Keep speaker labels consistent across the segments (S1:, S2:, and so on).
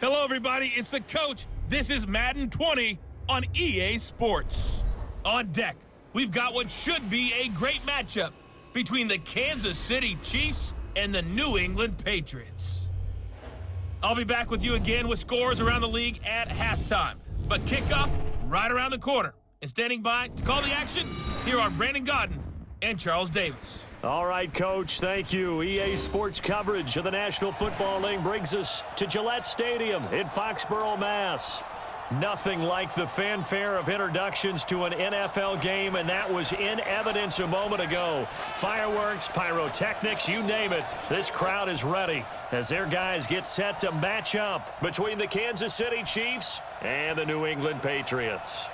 S1: Hello, everybody. It's the coach. This is Madden 20 on EA Sports. On deck, we've got what should be a great matchup between the Kansas City Chiefs and the New England Patriots. I'll be back with you again with scores around the league at halftime. But kickoff right around the corner. And standing by to call the action, here are Brandon Godden and Charles Davis.
S2: All right, Coach, thank you. EA Sports coverage of the National Football League brings us to Gillette Stadium in Foxborough, Mass. Nothing like the fanfare of introductions to an NFL game, and that was in evidence a moment ago. Fireworks, pyrotechnics, you name it. This crowd is ready as their guys get set to match up between the Kansas City Chiefs and the New England Patriots.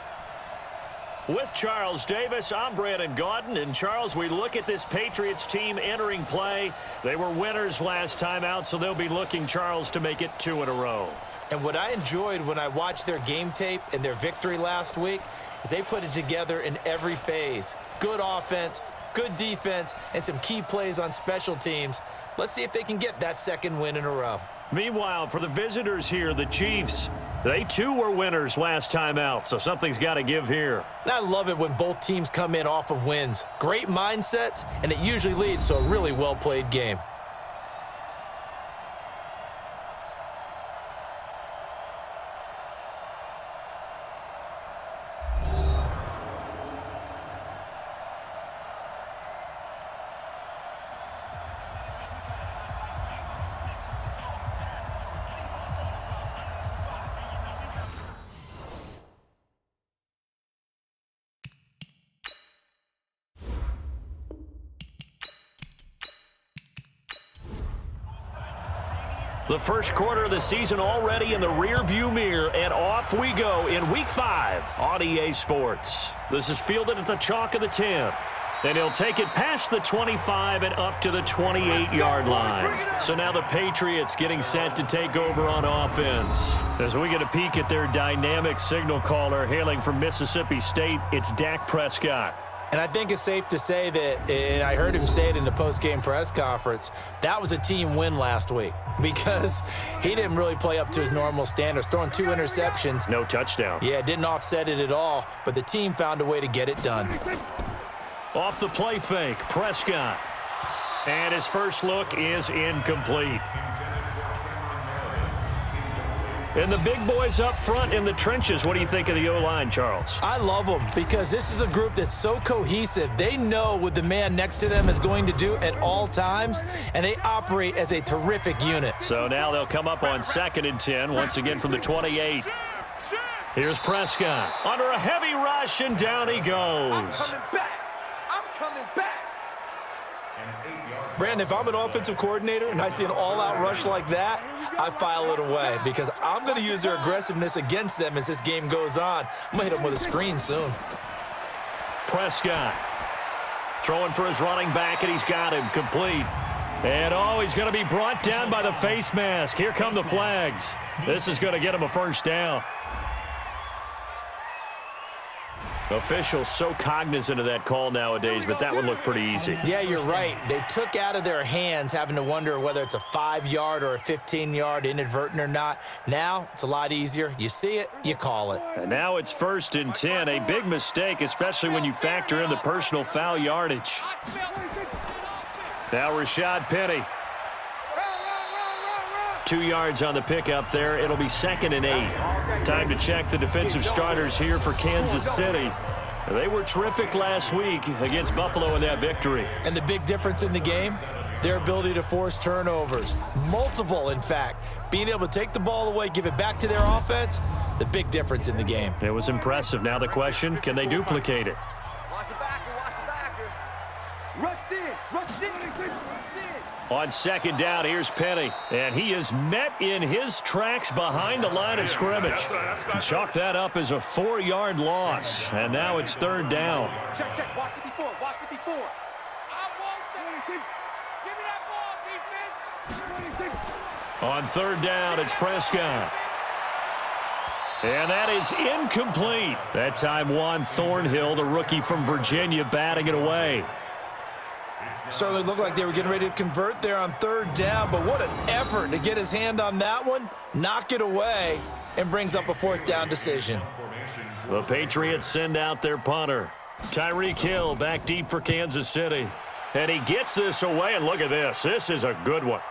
S2: With Charles Davis, I'm Brandon Godden. And, Charles, we look at this Patriots team entering play. They were winners last time out, so they'll be looking, Charles, to make it 2 in a row.
S3: And what I enjoyed when I watched their game tape and their victory last week is they put it together in every phase. Good offense, good defense, and some key plays on special teams. Let's see if they can get that second win in a row.
S2: Meanwhile, for the visitors here, the Chiefs, they too were winners last time out, so something's got to give here.
S3: And I love it when both teams come in off of wins. Great mindsets, and it usually leads to a really well-played game.
S2: The first quarter of the season already in the rear-view mirror, and off we go in Week 5 on EA Sports. This is fielded at the chalk of the 10. And he'll take it past the 25 and up to the 28-yard line. So now the Patriots getting set to take over on offense. As we get a peek at their dynamic signal caller hailing from Mississippi State, it's Dak Prescott.
S3: And I think it's safe to say that, and I heard him say it in the post-game press conference, that was a team win last week because he didn't really play up to his normal standards, throwing 2 interceptions.
S2: No touchdown.
S3: Yeah, didn't offset it at all, but the team found a way to get it done.
S2: Off the play fake, Prescott. And his first look is incomplete. And the big boys up front in the trenches, what do you think of the O-line, Charles?
S3: I love them because this is a group that's so cohesive. They know what the man next to them is going to do at all times, and they operate as a terrific unit.
S2: So now they'll come up on 2nd and 10, once again from the 28. Here's Prescott under a heavy rush, and down he goes.
S4: I'm coming back. I'm coming back.
S3: Brandon, if I'm an offensive coordinator and I see an all-out rush like that, I file it away because I'm going to use their aggressiveness against them as this game goes on. I'm going to hit them with a screen soon.
S2: Prescott throwing for his running back, and he's got him complete. And, he's going to be brought down by the face mask. Here come the flags. This is going to get him a first down. Officials so cognizant of that call nowadays, but that would look pretty easy.
S3: Yeah, you're right. They took out of their hands having to wonder whether it's a 5-yard or a 15-yard inadvertent or not. Now it's a lot easier. You see it, you call it.
S2: And now it's 1st and 10, a big mistake, especially when you factor in the personal foul yardage. Now Rashad Penny. 2 yards on the pickup there. It'll be 2nd and 8. Time to check the defensive starters here for Kansas City. They were terrific last week against Buffalo in that victory.
S3: And the big difference in the game, their ability to force turnovers. Multiple, in fact. Being able to take the ball away, give it back to their offense, the big difference in the game.
S2: It was impressive. Now the question, can they duplicate it?
S4: Watch the backer, watch the backer. Rush in, rush in, rush in.
S2: On 2nd down, here's Penny. And he is met in his tracks behind the line of scrimmage. Chalk that up as a 4-yard loss. And now it's 3rd down.
S4: Check, check, watch 54, watch 54. I want that. Give me that ball, defense.
S2: On 3rd down, it's Prescott. And that is incomplete. That time Juan Thornhill, the rookie from Virginia, batting it away.
S3: Certainly looked like they were getting ready to convert there on third down, but what an effort to get his hand on that one, knock it away, and brings up a fourth down decision.
S2: The Patriots send out their punter. Tyreek Hill back deep for Kansas City. And he gets this away, and look at this. This is a good one.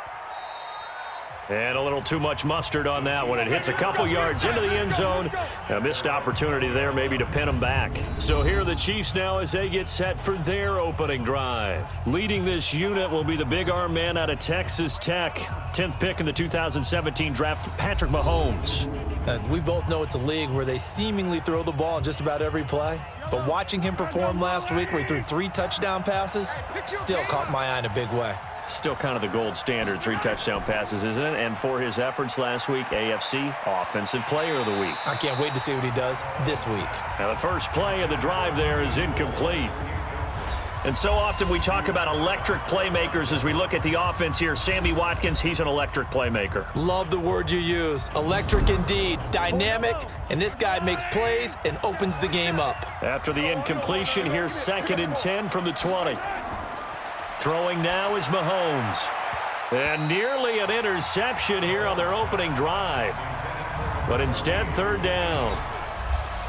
S2: And a little too much mustard on that one. It hits a couple yards into the end zone. A missed opportunity there maybe to pin them back. So here are the Chiefs now as they get set for their opening drive. Leading this unit will be the big arm man out of Texas Tech. 10th pick in the 2017 draft, Patrick Mahomes.
S3: We both know it's a league where they seemingly throw the ball in just about every play. But watching him perform last week where he threw 3 touchdown passes still caught my eye in a big way.
S2: Still kind of the gold standard, 3 touchdown passes, isn't it? And for his efforts last week, AFC Offensive Player of the Week.
S3: I can't wait to see what he does this week.
S2: Now, the first play of the drive there is incomplete. And so often we talk about electric playmakers as we look at the offense here. Sammy Watkins, he's an electric playmaker.
S3: Love the word you used. Electric indeed. Dynamic, and this guy makes plays and opens the game up.
S2: After the incompletion, here's 2nd and 10 from the 20. Throwing now is Mahomes. And nearly an interception here on their opening drive. But instead, 3rd down.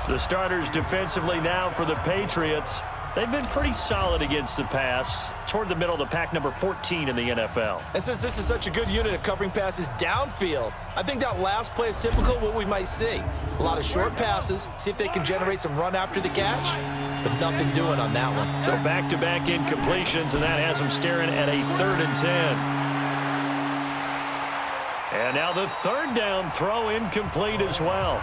S2: The starters defensively now for the Patriots. They've been pretty solid against the pass. Toward the middle of the pack, number 14 in the NFL.
S3: And since this is such a good unit of covering passes downfield, I think that last play is typical of what we might see. A lot of short passes, see if they can generate some run after the catch, but nothing doing on that one.
S2: So back-to-back incompletions, and that has them staring at a 3rd and 10. And now the 3rd down throw incomplete as well.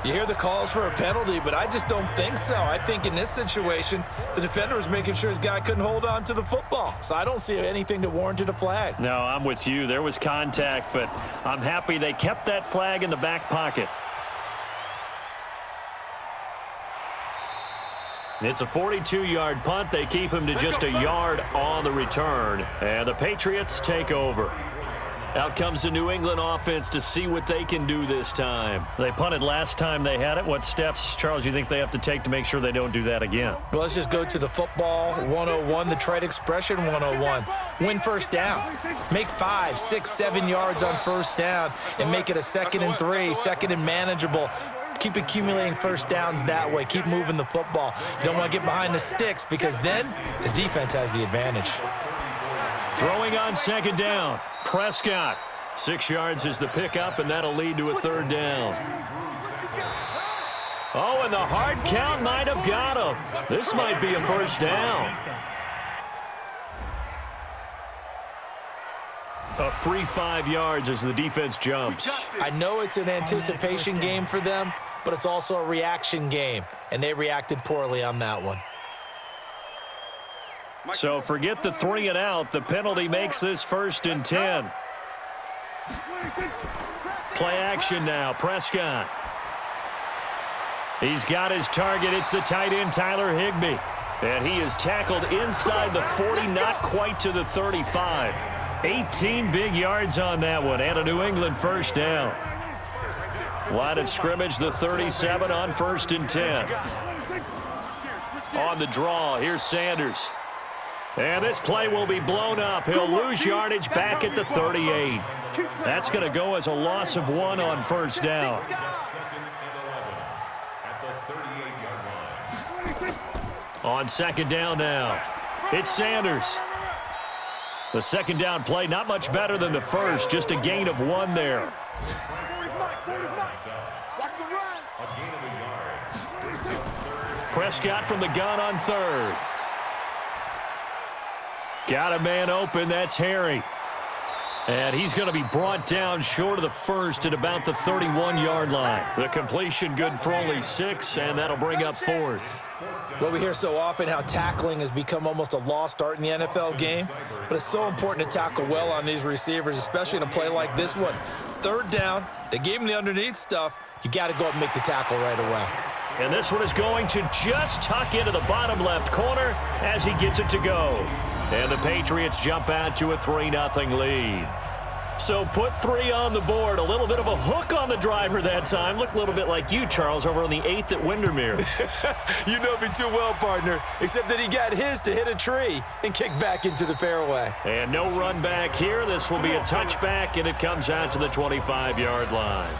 S3: You hear the calls for a penalty, but I just don't think so. I think in this situation, the defender was making sure his guy couldn't hold on to the football. So I don't see anything to warrant a flag.
S2: No, I'm with you. There was contact, but I'm happy they kept that flag in the back pocket. It's a 42-yard punt. They keep him to just a yard on the return. And the Patriots take over. Out comes the New England offense to see what they can do this time. They punted last time they had it. What steps, Charles, you think they have to take to make sure they don't do that again?
S3: Well, let's just go to the football 101, the trite expression 101. Win first down. Make 5, 6, 7 yards on first down and make it a 2nd and 3, 2nd and manageable. Keep accumulating first downs that way. Keep moving the football. You don't want to get behind the sticks because then the defense has the advantage.
S2: Throwing on 2nd down. Prescott. 6 yards is the pickup, and that'll lead to a 3rd down. Oh, and the hard count might have got him. This might be a first down. A free 5 yards as the defense jumps.
S3: I know it's an anticipation game for them, but it's also a reaction game, and they reacted poorly on that one.
S2: So forget the 3 and out. The penalty makes this 1st and 10. Play action now. Prescott. He's got his target. It's the tight end, Tyler Higbee. And he is tackled inside the 40, not quite to the 35. 18 big yards on that one, and a New England first down. Line of scrimmage, the 37 on 1st and 10. On the draw, here's Sanders. And this play will be blown up. He'll lose yardage back at the 38. That's going to go as a loss of 1 on first down. On 2nd down now, it's Sanders. The 2nd down play, not much better than the first, just a gain of 1 there. Prescott from the gun on 3rd. Got a man open, that's Harry. And he's going to be brought down short of the 1st at about the 31-yard line. The completion good for only 6, and that'll bring up 4th.
S3: Well, we hear so often how tackling has become almost a lost art in the NFL game, but it's so important to tackle well on these receivers, especially in a play like this one. 3rd down, they gave him the underneath stuff. You got to go up and make the tackle right away.
S2: And this one is going to just tuck into the bottom left corner as he gets it to go. And the Patriots jump out to a 3-0 lead. So put 3 on the board. A little bit of a hook on the driver that time. Looked a little bit like you, Charles, over on the 8th at Windermere.
S3: You know me too well, partner, except that he got his to hit a tree and kick back into the fairway.
S2: And no run back here. This will be a touchback, and it comes out to the 25-yard line.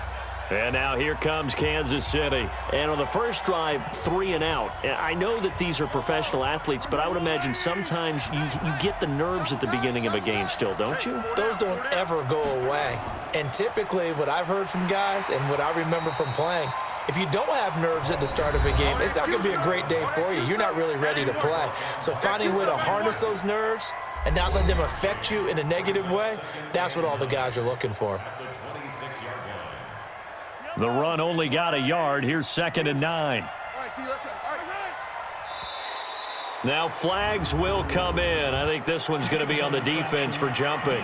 S2: And now here comes Kansas City. And on the first drive, 3 and out. I know that these are professional athletes, but I would imagine sometimes you get the nerves at the beginning of a game still, don't you?
S3: Those don't ever go away. And typically what I've heard from guys and what I remember from playing, if you don't have nerves at the start of a game, it's not going to be a great day for you. You're not really ready to play. So finding a way to harness those nerves and not let them affect you in a negative way, that's what all the guys are looking for.
S2: The run only got a yard. Here's 2nd and 9. Now flags will come in. I think this one's going to be on the defense for jumping.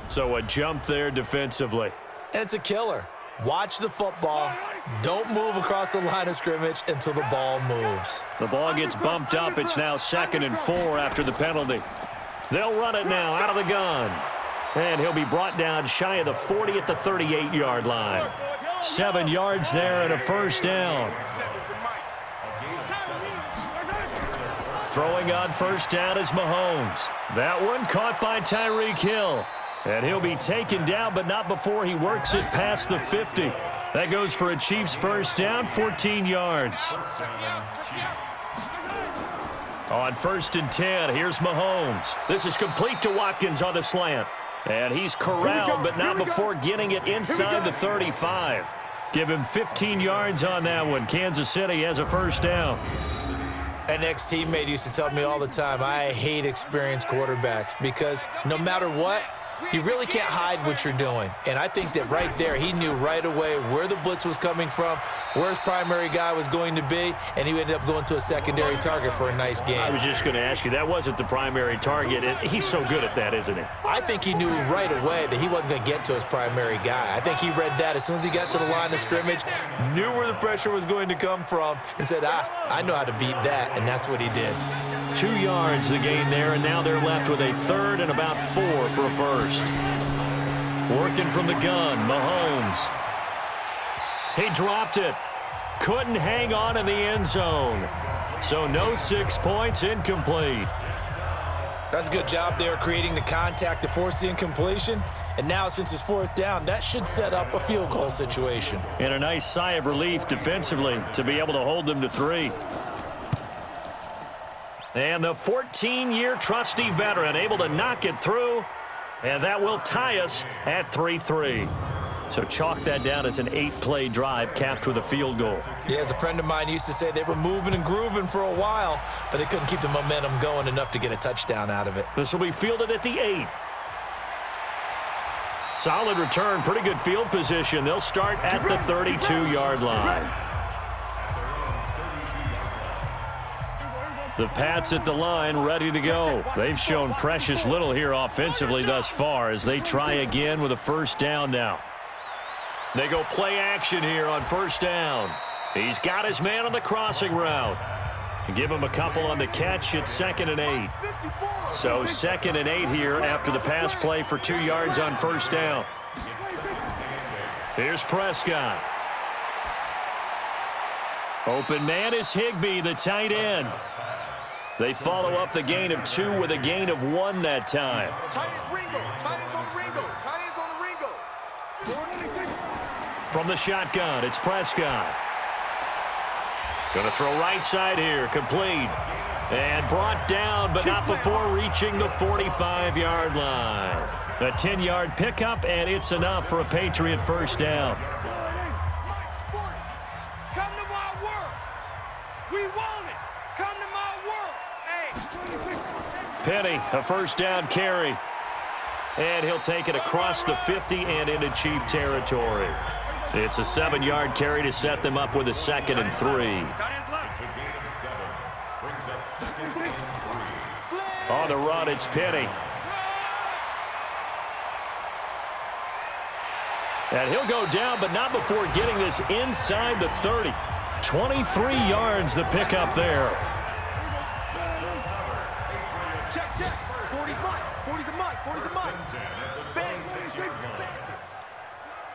S2: So a jump there defensively.
S3: And it's a killer. Watch the football. Don't move across the line of scrimmage until the ball moves.
S2: The ball gets bumped up. It's now 2nd and 4 after the penalty. They'll run it now out of the gun. And he'll be brought down shy of the 40 at the 38-yard line. 7 yards there and a first down. Throwing on first down is Mahomes. That one caught by Tyreek Hill. And he'll be taken down, but not before he works it past the 50. That goes for a Chiefs first down, 14 yards. On 1st and 10, here's Mahomes. This is complete to Watkins on the slant. And he's corralled, but not before getting it inside the 35. Give him 15 yards on that one. Kansas City has a first down.
S3: An ex-teammate used to tell me all the time, I hate experienced quarterbacks because no matter what, you really can't hide what you're doing. And I think that right there, he knew right away where the blitz was coming from, where his primary guy was going to be, and he ended up going to a secondary target for a nice game.
S2: I was just going to ask you, that wasn't the primary target. He's so good at that, isn't he?
S3: I think he knew right away that he wasn't going to get to his primary guy. I think he read that as soon as he got to the line of scrimmage, knew where the pressure was going to come from, and said, I know how to beat that, and that's what he did.
S2: 2 yards the gain there, and now they're left with a 3rd and about 4 for a first. Working from the gun, Mahomes. He dropped it. Couldn't hang on in the end zone. So no 6 points, incomplete.
S3: That's a good job there creating the contact to force the incompletion. And now since it's 4th down, that should set up a field goal situation.
S2: And a nice sigh of relief defensively to be able to hold them to 3. And the 14-year trusty veteran able to knock it through. And that will tie us at 3-3. So chalk that down as an 8-play drive capped with a field goal.
S3: Yeah, as a friend of mine used to say, they were moving and grooving for a while, but they couldn't keep the momentum going enough to get a touchdown out of it.
S2: This will be fielded at the 8. Solid return, pretty good field position. They'll start at the 32-yard line. The Pats at the line, ready to go. They've shown precious little here offensively thus far as they try again with a first down now. They go play action here on first down. He's got his man on the crossing route. Give him a couple on the catch. It's 2nd and 8. So 2nd and 8 here after the pass play for 2 yards on first down. Here's Prescott. Open man is Higbee, the tight end. They follow up the gain of 2 with a gain of 1 that time.
S4: Tight ends Ringo. Tight ends on Ringo. Tight ends on the Ringo.
S2: From the shotgun, it's Prescott. Going to throw right side here, complete. And brought down, but not before reaching the 45-yard line. A 10-yard pickup, and it's enough for a Patriot first down.
S4: Come to my work. We want it. Come to my work. Hey.
S2: Penny, a first down carry. And he'll take it across the 50 and into Chief territory. It's a 7-yard carry to set them up with a 2nd and 3. On the run, it's Penny. And he'll go down, but not before getting this inside the 30. 23 yards the pickup there.
S4: 40's the mic. 40's the mic. Bang.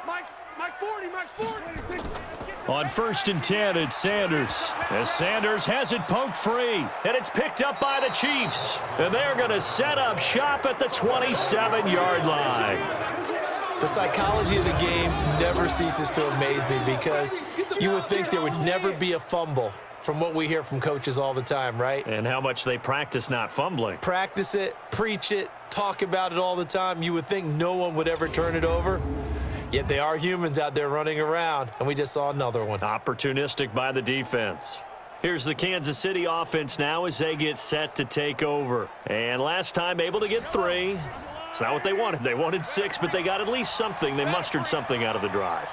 S4: Mike's 40. Mike's 40.
S2: On 1st and 10, it's Sanders. As Sanders has it poked free, and it's picked up by the Chiefs. And they're going to set up shop at the 27-yard line.
S3: The psychology of the game never ceases to amaze me because you would think there would never be a fumble from what we hear from coaches all the time, right?
S2: And how much they practice not fumbling.
S3: Practice it, preach it, talk about it all the time. You would think no one would ever turn it over. Yet they are humans out there running around, and we just saw another one.
S2: Opportunistic by the defense. Here's the Kansas City offense now as they get set to take over. And last time able to get 3. It's not what they wanted. They wanted 6, but they got at least something. They mustered something out of the drive.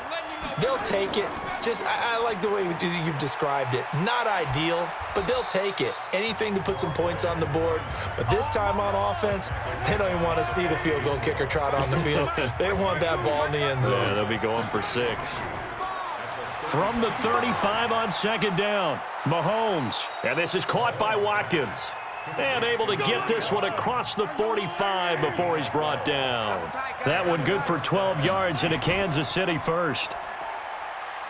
S3: They'll take it. I like the way you've described it. Not ideal, but they'll take it. Anything to put some points on the board. But this time on offense, they don't even want to see the field goal kicker trot on the field. They want that ball in the end zone.
S2: Yeah, they'll be going for 6. From the 35 on 2nd down, Mahomes. And this is caught by Watkins. And able to get this one across the 45 before he's brought down. That one good for 12 yards into Kansas City first.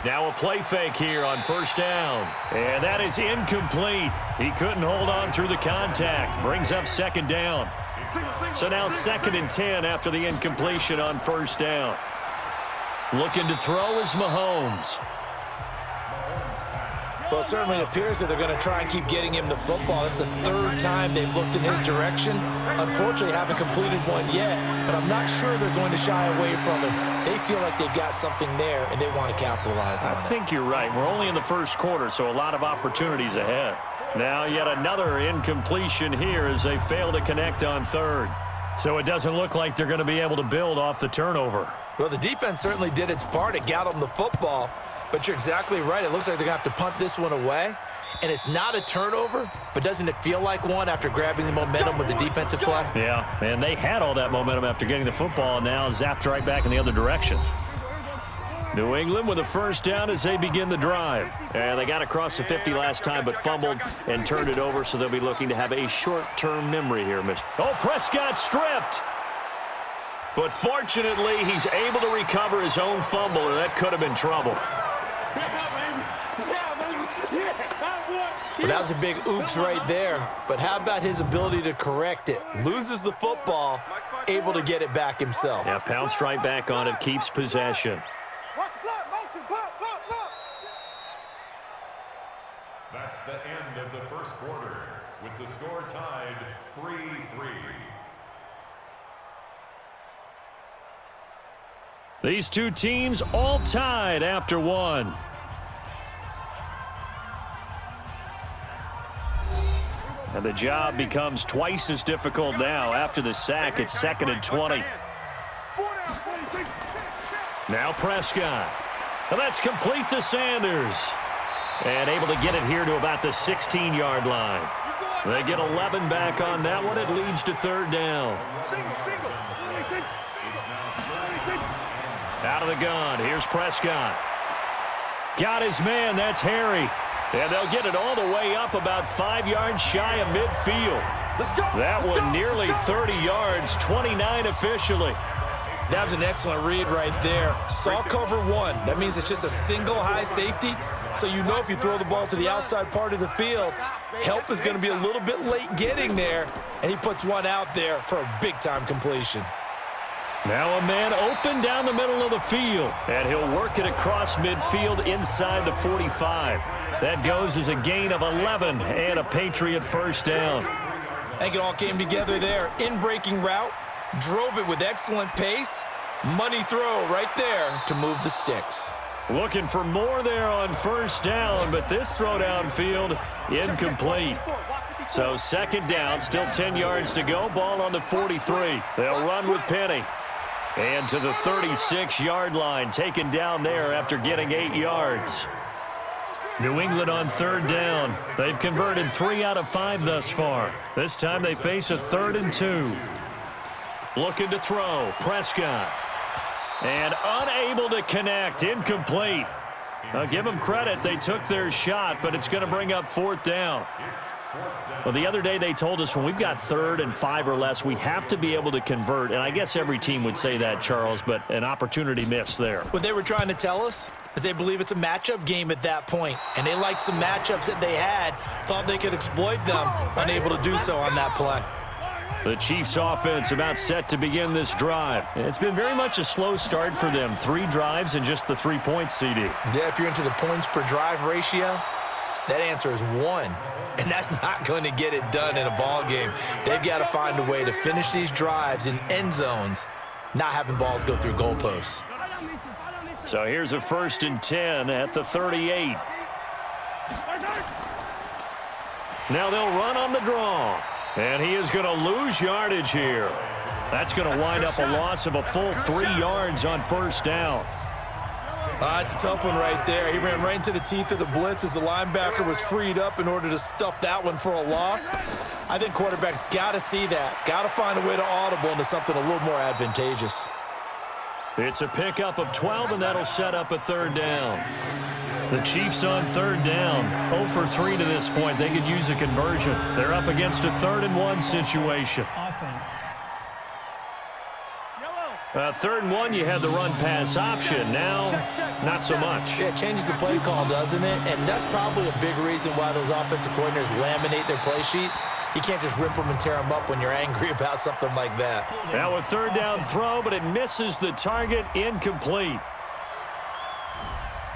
S2: Now a play fake here on 1st down. And that is incomplete. He couldn't hold on through the contact. Brings up 2nd down. So now 2nd and 10 after the incompletion on 1st down. Looking to throw is Mahomes.
S3: Well, it certainly appears that they're going to try and keep getting him the football. That's the 3rd time they've looked in his direction. Unfortunately, haven't completed one yet, but I'm not sure they're going to shy away from him. They feel like they've got something there, and they want to capitalize on it.
S2: I think you're right. We're only in the 1st quarter, so a lot of opportunities ahead. Now yet another incompletion here as they fail to connect on 3rd. So it doesn't look like they're going to be able to build off the turnover.
S3: Well, the defense certainly did its part. It got them the football. But you're exactly right. It looks like they're going to have to punt this one away. And it's not a turnover, but doesn't it feel like one after grabbing the momentum with the defensive play?
S2: Yeah, and they had all that momentum after getting the football, and now zapped right back in the other direction. New England with a 1st down as they begin the drive. And they got across the 50 last time, but fumbled and turned it over, so they'll be looking to have a short-term memory here. Oh, Prescott stripped. But fortunately, he's able to recover his own fumble, or that could have been trouble.
S3: Well, that was a big oops right there. But how about his ability to correct it? Loses the football, able to get it back himself.
S2: Yeah, pounced right back on it, keeps possession.
S5: That's the end of the 1st quarter, with the score tied 3-3.
S2: These two teams all tied after 1. And the job becomes twice as difficult now. After the sack, it's 2nd and 20. Now Prescott. And that's complete to Sanders. And able to get it here to about the 16-yard line. They get 11 back on that one. It leads to 3rd down. Out of the gun. Here's Prescott. Got his man. That's Harry. And they'll get it all the way up about 5 yards shy of midfield. That one nearly 30 yards, 29 officially.
S3: That was an excellent read right there. Saw cover 1. That means it's just a single high safety. So you know if you throw the ball to the outside part of the field, help is going to be a little bit late getting there. And he puts one out there for a big-time completion.
S2: Now a man open down the middle of the field. And he'll work it across midfield inside the 45. That goes as a gain of 11 and a Patriot 1st down.
S3: I think it all came together there. In-breaking route, drove it with excellent pace. Money throw right there to move the sticks.
S2: Looking for more there on 1st down, but this throw downfield incomplete. So 2nd down, still 10 yards to go. Ball on the 43. They'll run with Penny. And to the 36-yard line, taken down there after getting 8 yards. New England on 3rd down. They've converted 3 out of 5 thus far. This time they face a 3rd and 2. Looking to throw, Prescott. And unable to connect, incomplete. I'll give them credit, they took their shot, but it's going to bring up 4th down. Well, the other day they told us when we've got 3rd and 5 or less, we have to be able to convert. And I guess every team would say that, Charles, but an opportunity missed there.
S3: What they were trying to tell us is they believe it's a matchup game at that point, and they liked some matchups that they had, thought they could exploit them, unable to do so on that play.
S2: The Chiefs offense about set to begin this drive. It's been very much a slow start for them. 3 drives and just the 3 points, CD.
S3: Yeah, if you're into the points per drive ratio, that answer is 1. And that's not going to get it done in a ball game. They've got to find a way to finish these drives in end zones, not having balls go through goalposts.
S2: So here's a 1st and 10 at the 38. Now they'll run on the draw. And he is going to lose yardage here. That's going to wind up a loss of a full 3 yards on 1st down.
S3: It's a tough one right there. He ran right into the teeth of the blitz as the linebacker was freed up in order to stuff that one for a loss. I think quarterbacks got to see that. Got to find a way to audible into something a little more advantageous.
S2: It's a pickup of 12, and that'll set up a 3rd down. The Chiefs on 3rd down. 0 for 3 to this point. They could use a conversion. They're up against a 3rd and 1 situation.
S6: Offense.
S2: 3rd and 1, you had the run-pass option. Now, not so much.
S3: Yeah, it changes the play call, doesn't it? And that's probably a big reason why those offensive coordinators laminate their play sheets. You can't just rip them and tear them up when you're angry about something like that.
S2: Now a 3rd down throw, but it misses the target, incomplete.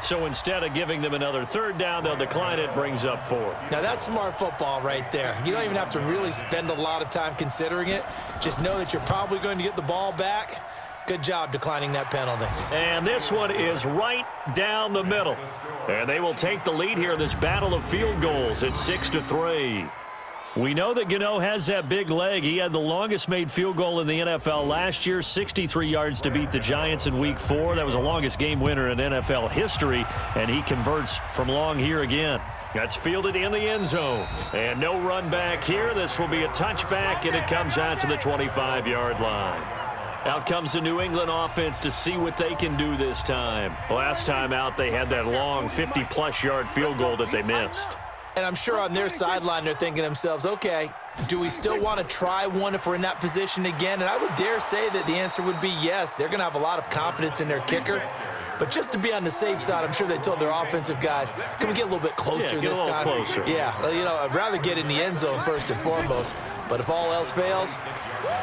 S2: So instead of giving them another 3rd down, they'll decline it, brings up 4.
S3: Now that's smart football right there. You don't even have to really spend a lot of time considering it. Just know that you're probably going to get the ball back. Good job declining that penalty.
S2: And this one is right down the middle. And they will take the lead here in this battle of field goals at 6-3. We know that Gano has that big leg. He had the longest made field goal in the NFL last year, 63 yards to beat the Giants in Week 4. That was the longest game winner in NFL history, and he converts from long here again. That's fielded in the end zone. And no run back here. This will be a touchback, and it comes out to the 25-yard line. Out comes the New England offense to see what they can do this time. Last time out, they had that long 50-plus yard field goal that they missed.
S3: And I'm sure on their sideline they're thinking to themselves, okay, do we still want to try one if we're in that position again? And I would dare say that the answer would be yes. They're going to have a lot of confidence in their kicker. But just to be on the safe side, I'm sure they told their offensive guys, can we get a little bit closer this time?
S2: Closer.
S3: Yeah, you know, I'd rather get in the end zone first and foremost. But if all else fails,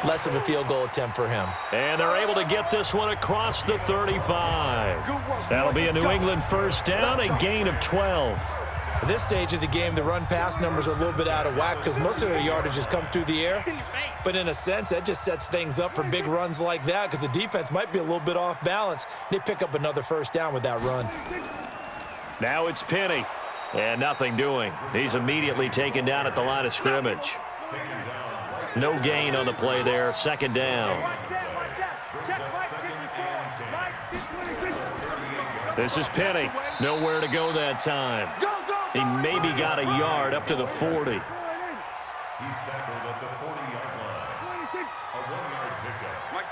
S3: less of a field goal attempt for him.
S2: And they're able to get this one across the 35. That'll be a New England 1st down, a gain of 12.
S3: At this stage of the game, the run-pass numbers are a little bit out of whack because most of their yardage has come through the air. But in a sense, that just sets things up for big runs like that because the defense might be a little bit off balance. They pick up another 1st down with that run.
S2: Now it's Penny, and nothing doing. He's immediately taken down at the line of scrimmage. No gain on the play there, 2nd down. This is Penny. Nowhere to go that time. He maybe got a yard up to the 40.
S5: He's tackled at the 40-yard line. A 1-yard pickup.
S4: Mike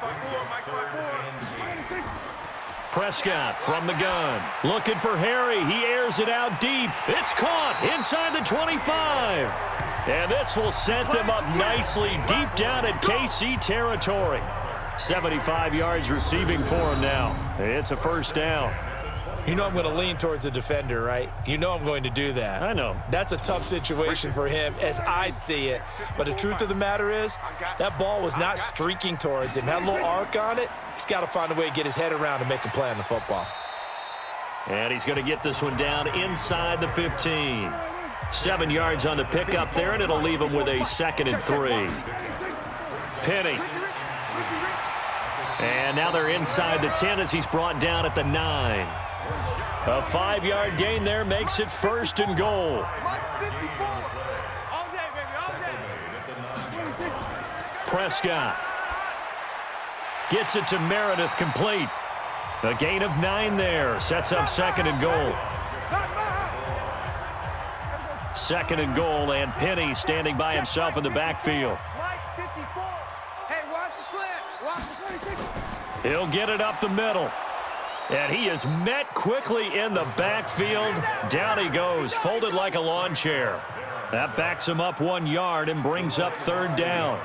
S4: 5-4.
S2: Prescott from the gun. Looking for Harry. He airs it out deep. It's caught inside the 25. And this will set them up nicely deep down at KC territory. 75 yards receiving for him now. It's a 1st down.
S3: You know I'm going to lean towards the defender, right? You know I'm going to do that.
S2: I know.
S3: That's a tough situation for him as I see it. But the truth of the matter is, that ball was not streaking towards him. Had a little arc on it. He's got to find a way to get his head around and make a play on the football.
S2: And he's going to get this one down inside the 15. 7 yards on the pickup there, and it'll leave him with a 2nd and 3. Penny. And now they're inside the 10 as he's brought down at the 9. A 5-yard gain there makes it 1st and goal. Prescott gets it to Meredith, complete. A gain of 9 there, sets up 2nd and goal. 2nd and goal, and Penny standing by himself in the backfield.
S4: Hey, watch the slant. Watch the slant.
S2: He'll get it up the middle. And he is met quickly in the backfield. Down he goes, folded like a lawn chair. That backs them up 1 yard and brings up 3rd down.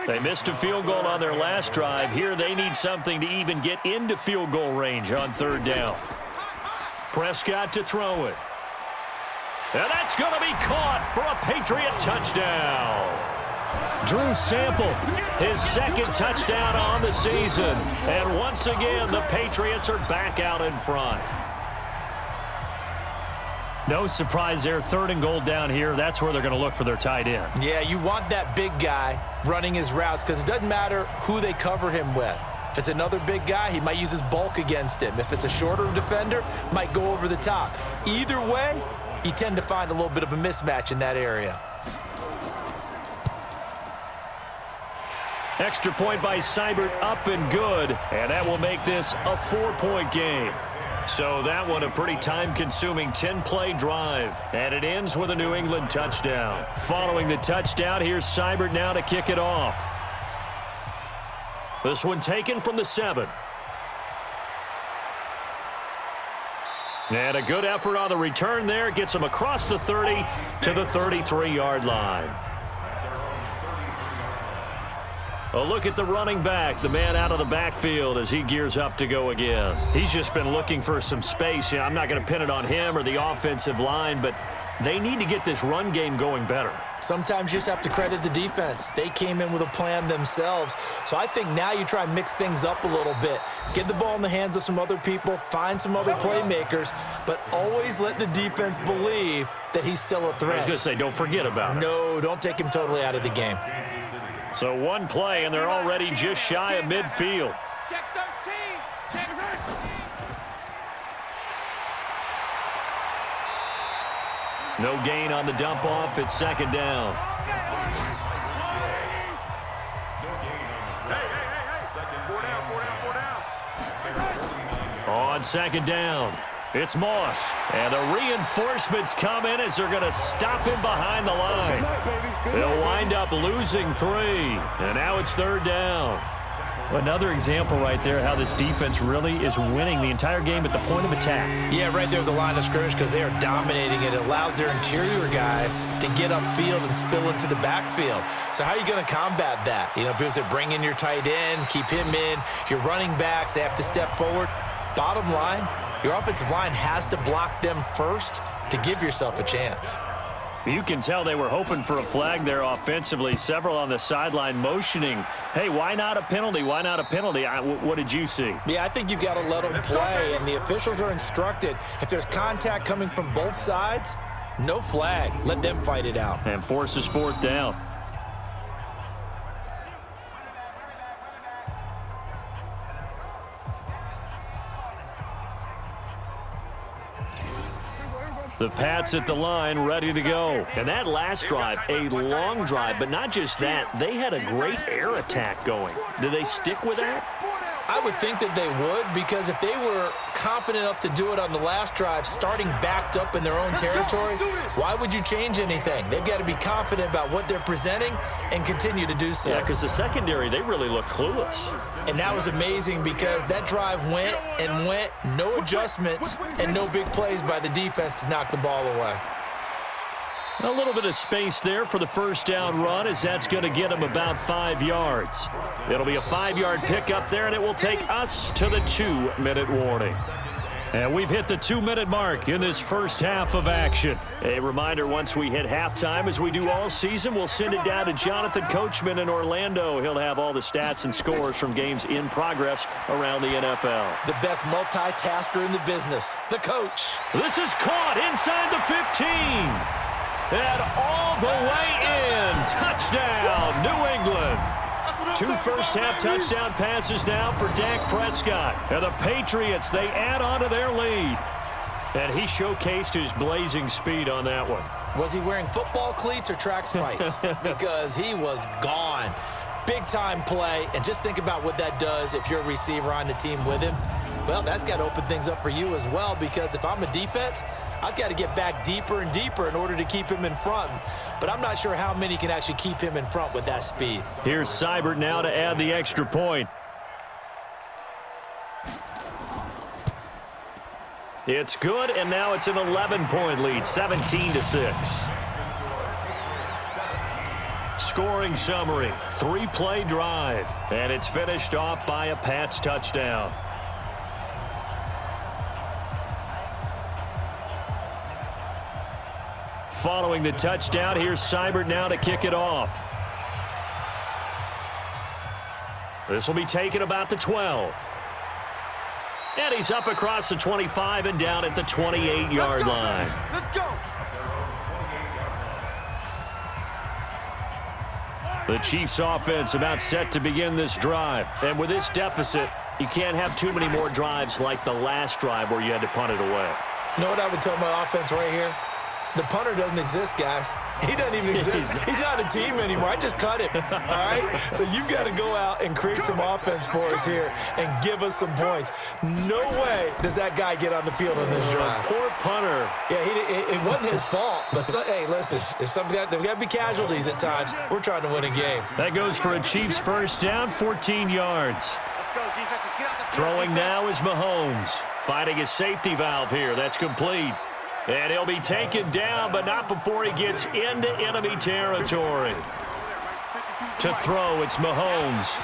S2: They missed a field goal on their last drive. Here they need something to even get into field goal range on 3rd down. Prescott to throw it. And that's going to be caught for a Patriot touchdown. Drew Sample, his 2nd touchdown on the season. And once again, the Patriots are back out in front. No surprise there, 3rd and goal down here. That's where they're going to look for their tight end.
S3: Yeah, you want that big guy running his routes because it doesn't matter who they cover him with. If it's another big guy, he might use his bulk against him. If it's a shorter defender, might go over the top. Either way, you tend to find a little bit of a mismatch in that area.
S2: Extra point by Seibert, up and good, and that will make this a 4-point game. So that one a pretty time-consuming 10-play drive, and it ends with a New England touchdown. Following the touchdown, here's Seibert now to kick it off. This one taken from the 7. And a good effort on the return there. Gets him across the 30 to the 33-yard line. A look at the running back, the man out of the backfield as he gears up to go again. He's just been looking for some space. I'm not going to pin it on him or the offensive line, but they need to get this run game going better.
S3: Sometimes you just have to credit the defense. They came in with a plan themselves. So I think now you try and mix things up a little bit. Get the ball in the hands of some other people, find some other playmakers, but always let the defense believe that he's still a threat.
S2: I was going to say, don't forget about it.
S3: No, don't take him totally out of the game.
S2: So one play, and they're already just shy of midfield.
S4: Check 13. Check 13.
S2: No gain on the dump off. It's 2nd down. On 2nd down, it's Moss. And the reinforcements come in as they're going to stop him behind the line. They'll wind up losing 3. And now it's 3rd down.
S6: Another example right there how this defense really is winning the entire game at the point of attack.
S3: Yeah, right there at the line of scrimmage because they are dominating it. It allows their interior guys to get upfield and spill into the backfield. So how are you going to combat that? You know, because they bring in your tight end, keep him in. Your running backs, they have to step forward. Bottom line, your offensive line has to block them first to give yourself a chance.
S2: You can tell they were hoping for a flag there offensively. Several on the sideline motioning, hey, why not a penalty? Why not a penalty? What did you see?
S3: Yeah, I think you've got to let them play, and the officials are instructed. If there's contact coming from both sides, no flag. Let them fight it out.
S2: And forces 4th down. The Pats at the line, ready to go. And that last drive, a long drive, but not just that. They had a great air attack going. Do they stick with that?
S3: I would think that they would, because if they were confident enough to do it on the last drive, starting backed up in their own territory, why would you change anything? They've got to be confident about what they're presenting and continue to do so.
S2: Yeah, because the secondary, they really look clueless.
S3: And that was amazing because that drive went and went, no adjustments, and no big plays by the defense to knock the ball away.
S2: A little bit of space there for the 1st down run, as that's going to get him about 5 yards. It'll be a 5-yard pickup there, and it will take us to the 2-minute warning. And we've hit the 2-minute mark in this first half of action. A reminder, once we hit halftime, as we do all season, we'll send it down to Jonathan Coachman in Orlando. He'll have all the stats and scores from games in progress around the NFL.
S3: The best multitasker in the business, the coach.
S2: This is caught inside the 15. And all the way in. Touchdown, New England. 2 first-half touchdown passes now for Dak Prescott. And the Patriots, they add on to their lead. And he showcased his blazing speed on that one.
S3: Was he wearing football cleats or track spikes? Because he was gone. Big-time play. And just think about what that does if you're a receiver on the team with him. Well, that's got to open things up for you as well, because if I'm a defense, I've got to get back deeper and deeper in order to keep him in front. But I'm not sure how many can actually keep him in front with that speed.
S2: Here's Seibert now to add the extra point. It's good, and now it's an 11-point lead, 17-6. Scoring summary, 3-play drive, and it's finished off by a Pats touchdown. Following the touchdown, here's Seibert now to kick it off. This will be taken about the 12. And he's up across the 25 and down at the 28-yard line.
S4: Let's go.
S2: The Chiefs offense about set to begin this drive. And with this deficit, you can't have too many more drives like the last drive where you had to punt it away.
S3: You know what I would tell my offense right here? The punter doesn't exist, guys. He doesn't even exist. He's not a team anymore. I just cut him, all right? So you've got to go out and create some offense for us here and give us some points. No way does that guy get on the field on this drive.
S2: Poor punter.
S3: Yeah, it wasn't his fault. But, hey, listen, there's got to be casualties at times. We're trying to win a game.
S2: That goes for a Chiefs first down, 14 yards.
S4: Let's go, defense. Let's get out the field.
S2: Throwing now is Mahomes. Finding a safety valve here. That's complete. And he'll be taken down, but not before he gets into enemy territory. To throw, it's Mahomes.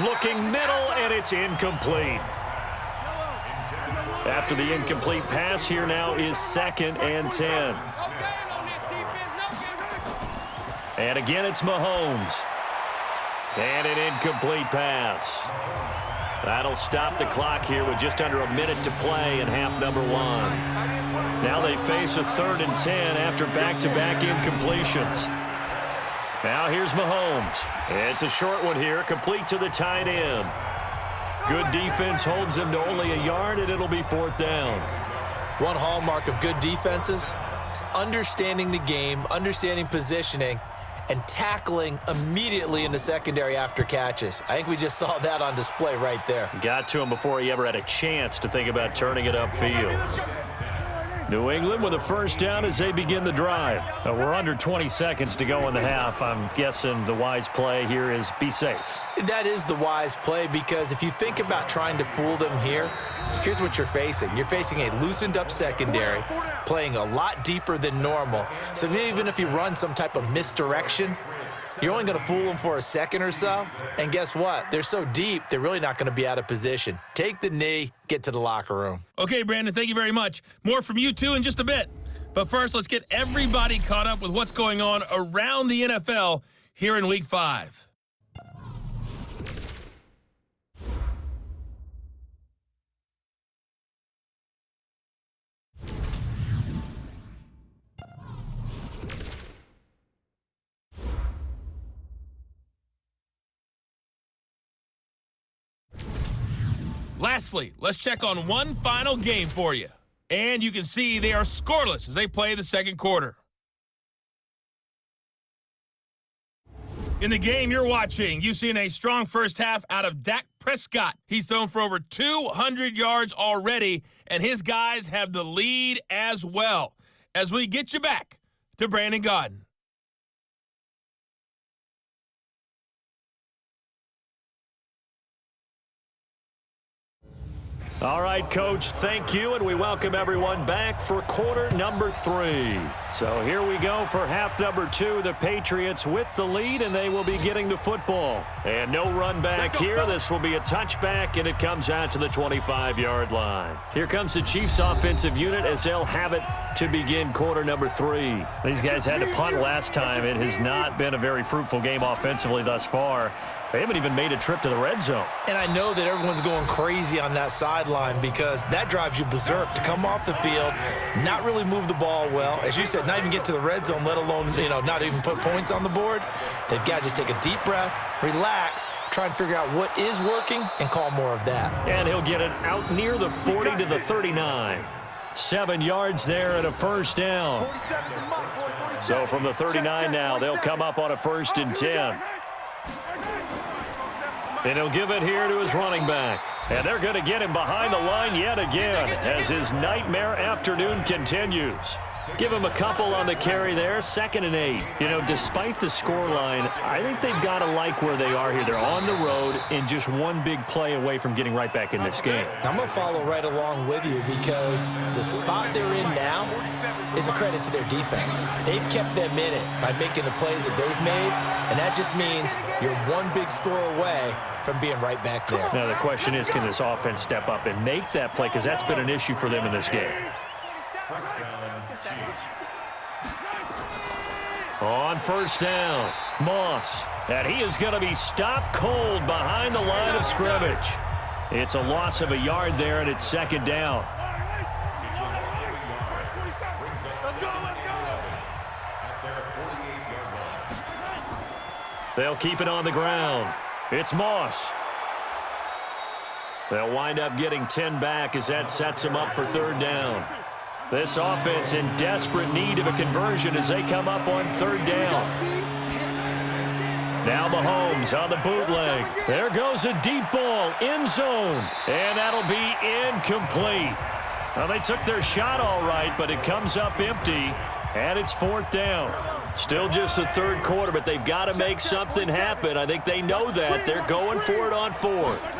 S2: Looking middle, and it's incomplete. After the incomplete pass, here now is 2nd and 10. And again, it's Mahomes. And an incomplete pass. That'll stop the clock here with just under a minute to play in half number 1. Now they face a 3rd and 10 after back-to-back incompletions. Now here's Mahomes. It's a short one here, complete to the tight end. Good defense holds him to only a yard, and it'll be 4th down.
S3: One hallmark of good defenses is understanding the game, understanding positioning, and tackling immediately in the secondary after catches. I think we just saw that on display right there.
S2: Got to him before he ever had a chance to think about turning it upfield. New England with a first down as they begin the drive. We're under 20 seconds to go in the half. I'm guessing the wise play here is be safe.
S3: That is the wise play, because if you think about trying to fool them here, here's what you're facing. You're facing a loosened up secondary, playing a lot deeper than normal. So even if you run some type of misdirection, you're only going to fool them for a second or so. And guess what? They're so deep, they're really not going to be out of position. Take the knee, get to the locker room.
S1: Okay, Brandon, thank you very much. More from you two in just a bit. But first, let's get everybody caught up with what's going on around the NFL here in Week 5. Lastly, let's check on one final game for you. And you can see they are scoreless as they play the second quarter. In the game you're watching, you've seen a strong first half out of Dak Prescott. He's thrown for over 200 yards already, and his guys have the lead as well. As we get you back to Brandon Gaudin.
S2: All right, Coach, thank you, and we welcome everyone back for quarter number 3. So here we go for half number 2. The Patriots with the lead, and they will be getting the football. And no run back here. This will be a touchback, and it comes out to the 25-yard line. Here comes the Chiefs offensive unit as they'll have it to begin quarter number 3. These guys had to punt last time. It has not been a very fruitful game offensively thus far. They haven't even made a trip to the red zone.
S3: And I know that everyone's going crazy on that sideline because that drives you berserk to come off the field, not really move the ball well. As you said, not even get to the red zone, let alone, not even put points on the board. They've got to just take a deep breath, relax, try and figure out what is working, and call more of that.
S2: And he'll get it out near the 40 to the 39. 7 yards there and a first down. So from the 39 now, they'll come up on a 1st and 10. And he'll give it here to his running back. And they're going to get him behind the line yet again as his nightmare afternoon continues. Give him a couple on the carry there, 2nd and 8. You know, despite the scoreline, I think they've got to like where they are here. They're on the road and just one big play away from getting right back in this game.
S3: I'm going to follow right along with you because the spot they're in now is a credit to their defense. They've kept them in it by making the plays that they've made, and that just means you're one big score away from being right back there.
S2: Now the question is, can this offense step up and make that play, because that's been an issue for them in this game. On 1st down, Moss, and he is going to be stopped cold behind the line of scrimmage. It's a loss of a yard there, and it's 2nd down. They'll keep it on the ground. It's Moss. They'll wind up getting 10 back as that sets them up for 3rd down. This offense in desperate need of a conversion as they come up on 3rd down. Now Mahomes on the bootleg. There goes a deep ball, end zone, and that'll be incomplete. Well, they took their shot all right, but it comes up empty, and it's 4th down. Still just the 3rd quarter, but they've got to make something happen. I think they know that. They're going for it on 4th.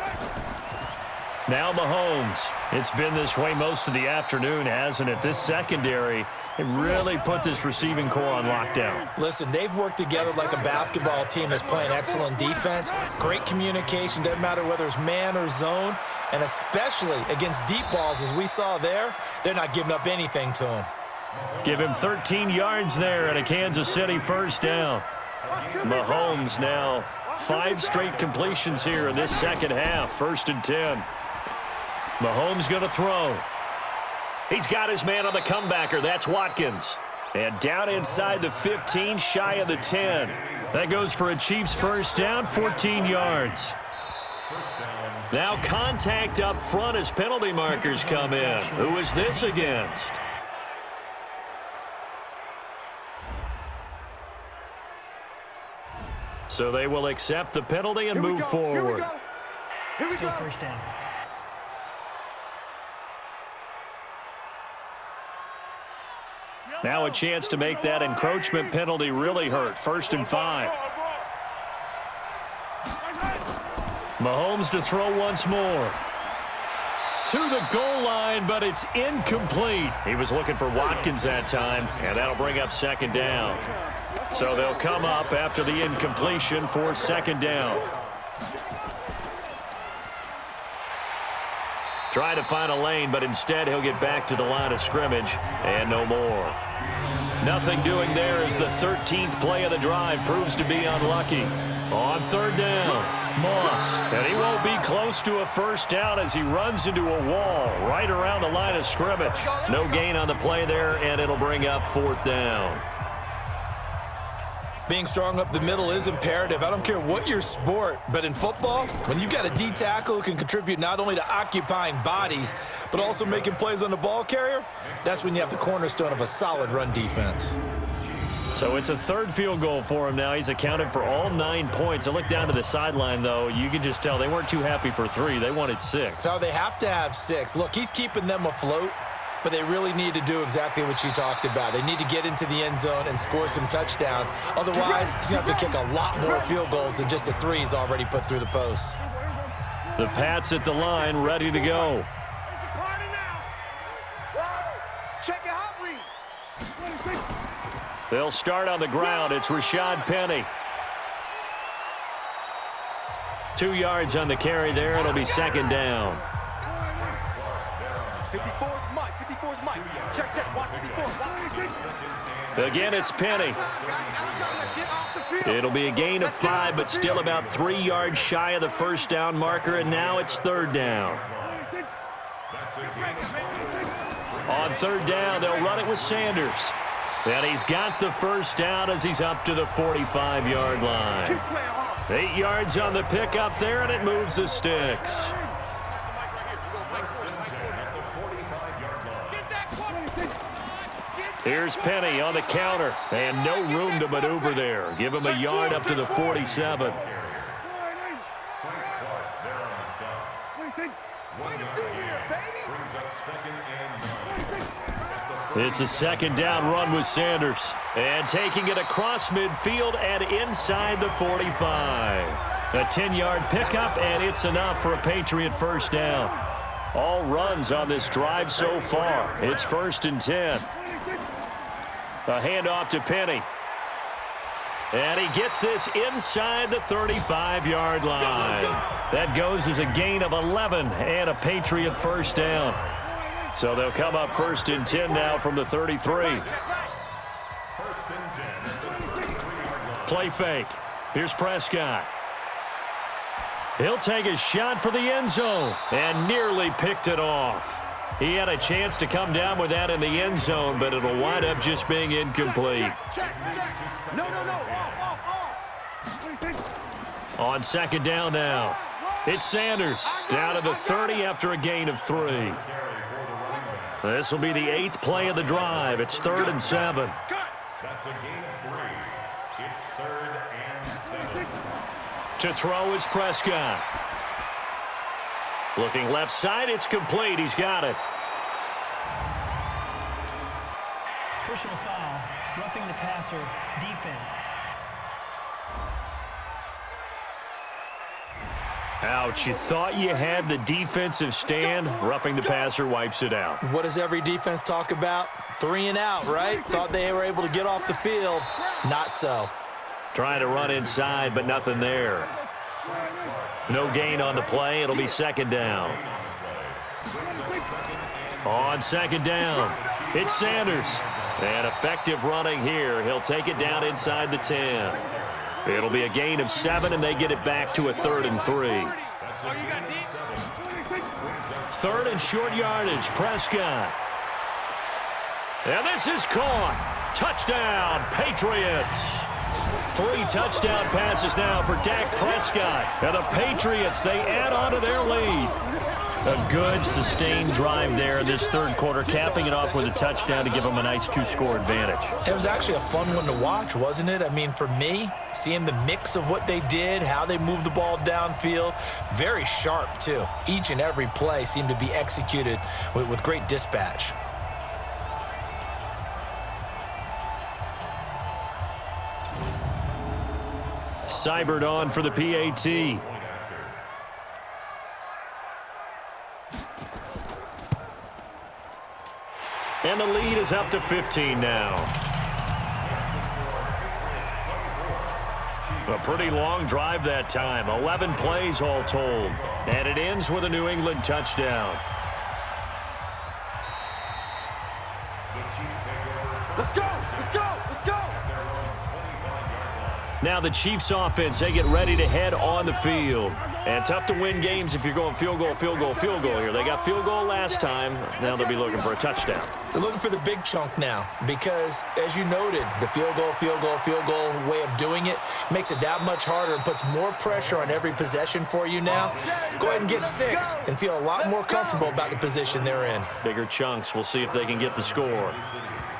S2: Now Mahomes. It's been this way most of the afternoon, hasn't it? This secondary, it really put this receiving core on lockdown.
S3: Listen, they've worked together like a basketball team that's playing excellent defense. Great communication, doesn't matter whether it's man or zone. And especially against deep balls, as we saw there, they're not giving up anything to him.
S2: Give him 13 yards there and a Kansas City 1st down. Mahomes now 5 straight completions here in this 2nd half. 1st and 10. Mahomes going to throw. He's got his man on the comebacker. That's Watkins. And down inside the 15, shy of the 10. That goes for a Chiefs 1st down, 14 yards. Now contact up front as penalty markers come in. Who is this against? So they will accept the penalty and move forward.
S7: Still 1st down.
S2: Now a chance to make that encroachment penalty really hurt. 1st and 5. Mahomes to throw once more. To the goal line, but it's incomplete. He was looking for Watkins that time, and that'll bring up 2nd down. So they'll come up after the incompletion for 2nd down. Try to find a lane, but instead he'll get back to the line of scrimmage and no more. Nothing doing there as the 13th play of the drive proves to be unlucky. On 3rd down, Moss, and he won't be close to a 1st down as he runs into a wall right around the line of scrimmage. No gain on the play there, and it'll bring up 4th down.
S3: Being strong up the middle is imperative. I don't care what your sport, but in football, when you've got a D tackle who can contribute not only to occupying bodies, but also making plays on the ball carrier, that's when you have the cornerstone of a solid run defense.
S2: So it's a 3rd field goal for him now. He's accounted for all 9 points. I look down to the sideline, though. You can just tell they weren't too happy for 3. They wanted 6.
S3: So they have to have 6. Look, he's keeping them afloat, but they really need to do exactly what you talked about. They need to get into the end zone and score some touchdowns. Otherwise, he's going to have to kick a lot more field goals than just the 3 he's already put through the posts.
S2: The Pats at the line, ready to go.
S4: Check it out, read.
S2: They'll start on the ground. It's Rashad Penny. 2 yards on the carry there. It'll be 2nd down.
S4: 54's Mike. 54's Mike. Check. Watch 54.
S2: Again, it's Penny. It'll be a gain of 5, but still about 3 yards shy of the 1st down marker, and now it's 3rd down. On 3rd down, they'll run it with Sanders. And he's got the 1st down as he's up to the 45-yard line. 8 yards on the pickup there, and it moves the sticks. Here's Penny on the counter, and no room to maneuver there. Give him a yard up to the 47.
S5: 1 yard gain. Brings up 2nd and 9.
S2: It's a 2nd down run with Sanders. And taking it across midfield and inside the 45. A 10-yard pickup, and it's enough for a Patriot first down. All runs on this drive so far. It's 1st and 10. A handoff to Penny. And he gets this inside the 35-yard line. That goes as a gain of 11 and a Patriot first down. So they'll come up 1st and 10 now from the 33.
S5: 1st and 10 at the 33-yard line.
S2: Play fake. Here's Prescott. He'll take a shot for the end zone and nearly picked it off. He had a chance to come down with that in the end zone, but it'll wind up just being incomplete.
S4: Check. No.
S2: On 2nd down now, it's Sanders down to the 30 after a gain of 3. This will be the 8th play of the drive. It's 3rd and 7.
S5: That's a gain of 3. It's 3rd and 7.
S2: To throw is Prescott. Looking left side, it's complete. He's got it.
S7: Personal foul, roughing the passer, defense.
S2: Ouch, you thought you had the defensive stand. Roughing the passer wipes it out.
S3: What does every defense talk about? 3 and out, right? Thought they were able to get off the field. Not so.
S2: Trying to run inside, but nothing there. No gain on the play. It'll be 2nd down. On 2nd down, it's Sanders. And effective running here. He'll take it down inside the 10. It'll be a gain of 7, and they get it back to a 3rd and 3. 3rd and short yardage, Prescott. And this is caught. Touchdown, Patriots. 3 touchdown passes now for Dak Prescott. And the Patriots, they add on to their lead. A good, sustained drive there in this 3rd quarter, capping it off with a touchdown to give them a nice 2-score advantage.
S3: It was actually a fun one to watch, wasn't it? I mean, for me, seeing the mix of what they did, how they moved the ball downfield, very sharp, too. Each and every play seemed to be executed with great dispatch.
S2: Seibert on for the PAT. And the lead is up to 15 now. A pretty long drive that time. 11 plays all told. And it ends with a New England touchdown.
S4: Let's go.
S2: Now the Chiefs offense, they get ready to head on the field. And tough to win games if you're going field goal here. They got field goal last time. Now they'll be looking for a touchdown.
S3: They're looking for the big chunk now because, as you noted, the field goal way of doing it makes it that much harder and puts more pressure on every possession for you now. Go ahead and get 6 and feel a lot more comfortable about the position they're in.
S2: Bigger chunks. We'll see if they can get the score.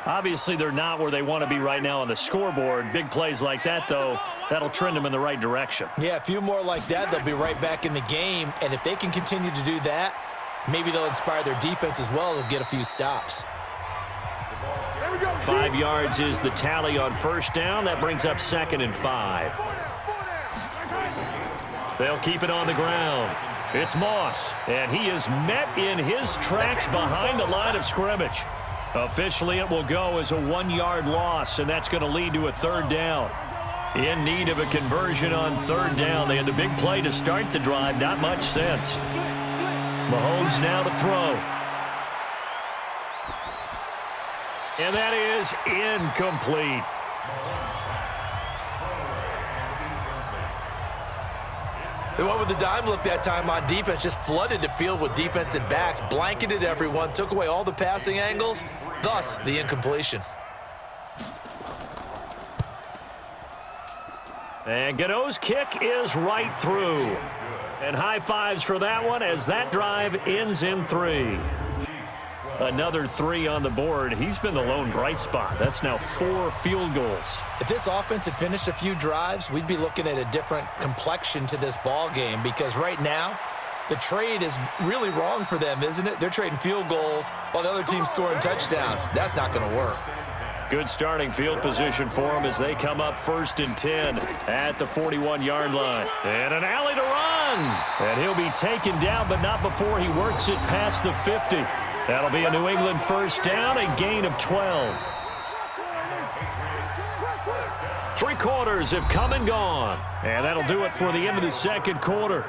S2: Obviously, they're not where they want to be right now on the scoreboard. Big plays like that, though, that'll trend them in the right direction.
S3: Yeah, a few more like that, they'll be right back in the game. And if they can continue to do that, maybe they'll inspire their defense as well. They'll get a few stops.
S2: 5 yards is the tally on 1st down. That brings up 2nd and 5. They'll keep it on the ground. It's Moss, and he is met in his tracks behind the line of scrimmage. Officially, it will go as a 1-yard loss, and that's going to lead to a 3rd down. In need of a conversion on 3rd down. They had the big play to start the drive. Not much sense. Mahomes now to throw. And that is incomplete.
S3: They went with the dime look that time on defense, just flooded the field with defensive backs, blanketed everyone, took away all the passing angles, thus the incompletion.
S2: And Gano's kick is right through. And high fives for that one as that drive ends in 3. Another 3 on the board. He's been the lone bright spot. That's now 4 field goals.
S3: If this offense had finished a few drives, we'd be looking at a different complexion to this ball game because right now, The trade is really wrong for them, isn't it? They're trading field goals while the other team's scoring touchdowns. That's not going to work.
S2: Good starting field position for them as they come up 1st and 10 at the 41-yard line. And an alley to run. And he'll be taken down, but not before he works it past the 50. That'll be a New England first down, a gain of 12. 3 quarters have come and gone. And that'll do it for the end of the second quarter.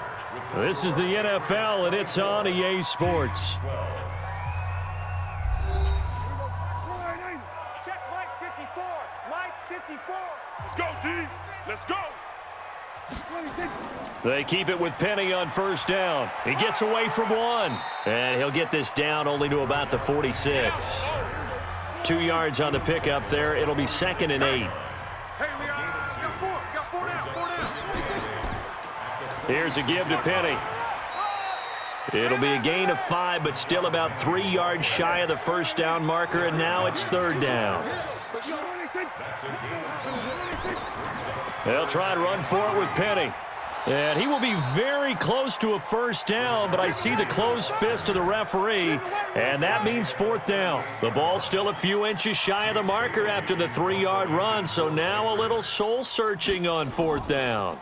S2: This is the NFL, and it's on EA Sports.
S4: Check Mike 54. Mike 54. Let's go, D. Let's go.
S2: They keep it with Penny on first down. He gets away from one. And he'll get this down only to about the 46. 2 yards on the pickup there. It'll be 2nd and 8.
S4: Hey, we got 4. Got 4 down. 4 down.
S2: Here's a give to Penny. It'll be a gain of 5, but still about 3 yards shy of the first down marker, and now it's 3rd down. They'll try and run for it with Penny. And he will be very close to a first down, but I see the closed fist of the referee, and that means 4th down. The ball's still a few inches shy of the marker after the 3-yard run, so now a little soul-searching on 4th down.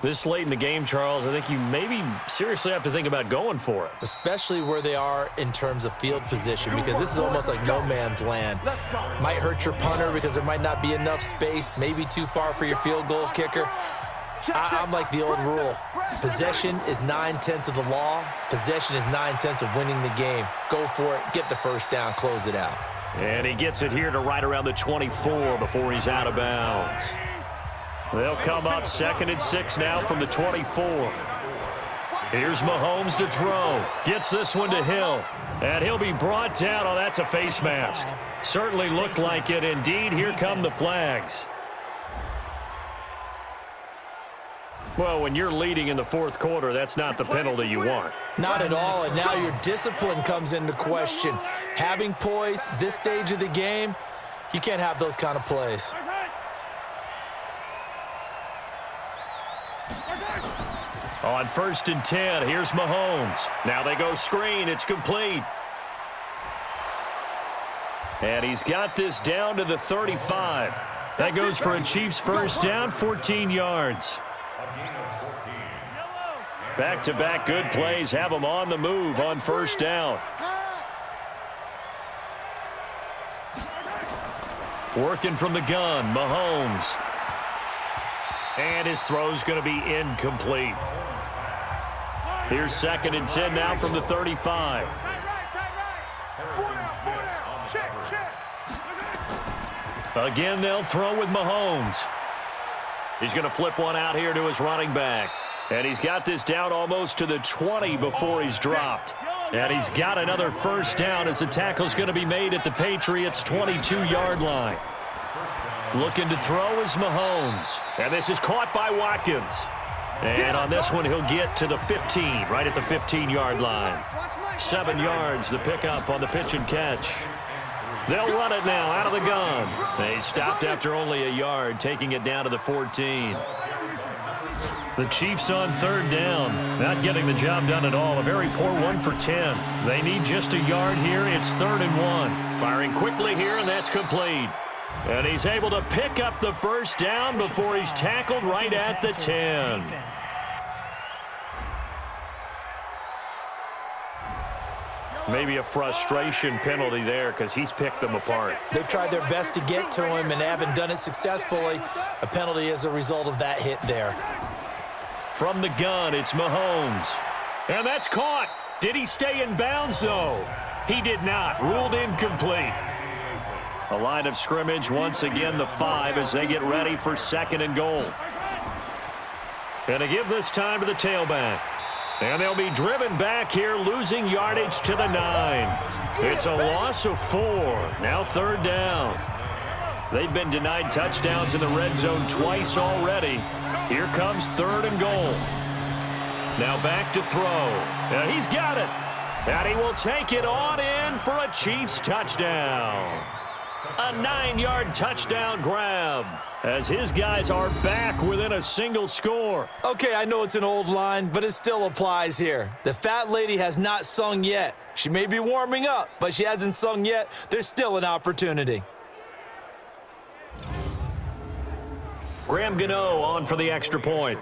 S2: This late in the game, Charles, I think you maybe seriously have to think about going for it.
S3: Especially where they are in terms of field position, because this is almost like no man's land. Might hurt your punter because there might not be enough space, maybe too far for your field goal kicker. I'm like the old rule. Possession is 9/10 of the law. Possession is 9/10 of winning the game. Go for it, get the first down, close it out.
S2: And he gets it here to right around the 24 before he's out of bounds. They'll come up 2nd and 6 now from the 24. Here's Mahomes to throw. Gets this one to Hill. And he'll be brought down. Oh, that's a face mask. Certainly looked like it. Indeed, here come the flags. Well, when you're leading in the 4th quarter, that's not the penalty you want.
S3: Not at all, and now your discipline comes into question. Having poise, this stage of the game, you can't have those kind of plays.
S2: On 1st and 10, here's Mahomes. Now they go screen. It's complete. And he's got this down to the 35. That goes for a Chiefs first down, 14 yards. Back-to-back good plays have them on the move on first down. Working from the gun, Mahomes. And his throw's going to be incomplete. Here's 2nd and 10 now from the 35. Again, they'll throw with Mahomes. He's going to flip one out here to his running back. And he's got this down almost to the 20 before he's dropped. And he's got another first down as the tackle's going to be made at the Patriots' 22-yard line. Looking to throw is Mahomes. And this is caught by Watkins. And on this one, he'll get to the 15, right at the 15-yard line. 7 yards, the pickup on the pitch and catch. They'll run it now out of the gun. They stopped after only a yard, taking it down to the 14. The Chiefs on 3rd down, not getting the job done at all. A very poor 1 for 10. They need just a yard here. It's 3rd and 1. Firing quickly here, and that's complete. And he's able to pick up the first down before he's tackled right at the 10. Maybe a frustration penalty there because he's picked them apart.
S3: They've tried their best to get to him and haven't done it successfully. A penalty as a result of that hit there.
S2: From the gun, it's Mahomes. And that's caught. Did he stay in bounds, though? He did not. Ruled incomplete. A line of scrimmage, once again, the 5 as they get ready for 2nd and goal. Going to give this time to the tailback. And they'll be driven back here, losing yardage to the 9. It's a loss of 4. Now 3rd down. They've been denied touchdowns in the red zone twice already. Here comes 3rd and goal. Now back to throw. And he's got it. And he will take it on in for a Chiefs touchdown. A 9-yard touchdown grab as his guys are back within a single score.
S3: Okay, I know it's an old line, but it still applies here. The fat lady has not sung yet. She may be warming up, but she hasn't sung yet. There's still an opportunity.
S2: Graham Gano on for the extra point.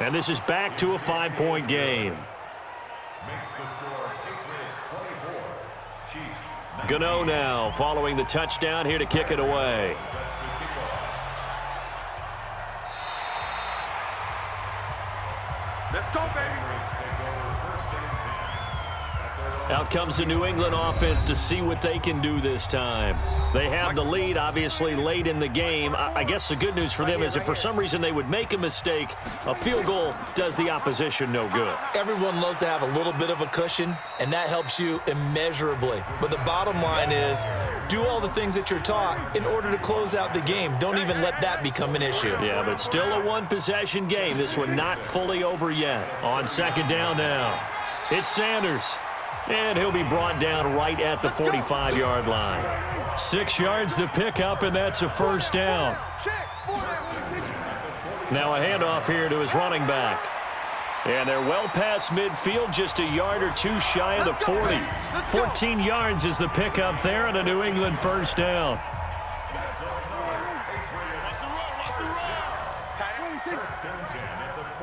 S2: And this is back to a 5-point game.
S5: Makes the score Patriots 24, Chiefs 19.
S2: Gano now following the touchdown here to kick it away.
S5: Set to kick off.
S4: Let's go, baby.
S5: Patriots take over first and 10. At their own
S2: Out comes the New England offense to see what they can do this time. They have the lead, obviously, late in the game. I guess the good news for them is if for some reason they would make a mistake, a field goal does the opposition no good.
S3: Everyone loves to have a little bit of a cushion, and that helps you immeasurably. But the bottom line is, do all the things that you're taught in order to close out the game. Don't even let that become an issue.
S2: Yeah, but still a one-possession game. This one not fully over yet. On second down now, it's Sanders. And he'll be brought down right at the 45-yard line. 6 yards to pick up, and that's a first down. Now a handoff here to his running back. And they're well past midfield, just a yard or two shy of the 40. 14 yards is the pickup there, and a New England first down.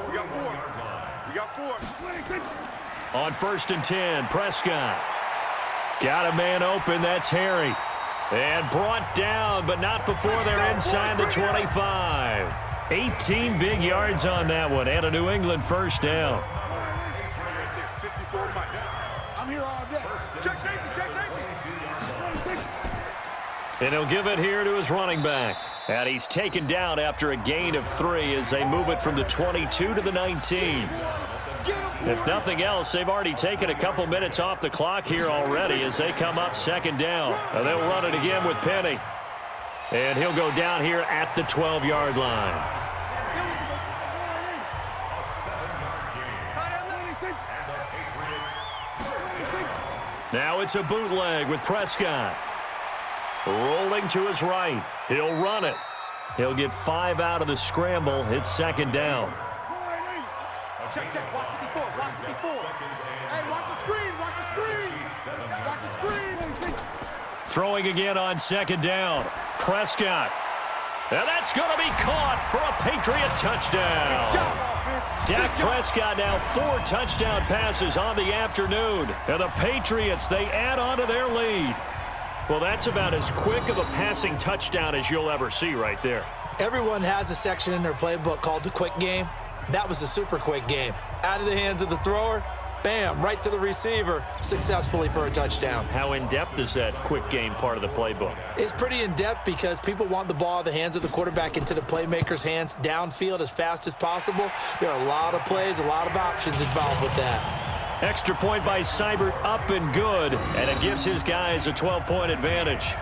S4: We got four.
S2: On first and 10, Prescott. Got a man open, that's Harry. And brought down, but not before they're inside the 25. 18 big yards on that one, and a New England first down.
S4: I'm here all day. Check safety, check safety.
S2: And he'll give it here to his running back. And he's taken down after a gain of 3 as they move it from the 22 to the 19. If nothing else, they've already taken a couple minutes off the clock here already as they come up second down. And they'll run it again with Penny. And he'll go down here at the 12-yard line. Now it's a bootleg with Prescott. Rolling to his right. He'll run it. He'll get 5 out of the scramble. It's second down.
S4: Check, check. Watch 54. Watch 54. Hey, watch the screen. Watch the screen. Watch the screen.
S2: Throwing again on second down. Prescott. And that's going to be caught for a Patriot touchdown. Dak Prescott now 4 touchdown passes on the afternoon. And the Patriots, they add on to their lead. Well, that's about as quick of a passing touchdown as you'll ever see right there.
S3: Everyone has a section in their playbook called the quick game. That was a super quick game. Out of the hands of the thrower, bam, right to the receiver, successfully for a touchdown.
S2: How in-depth is that quick game part of the playbook?
S3: It's pretty in-depth because people want the ball out of the hands of the quarterback into the playmaker's hands downfield as fast as possible. There are a lot of plays, a lot of options involved with that.
S2: Extra point by Seibert, up and good, and it gives his guys a 12-point advantage.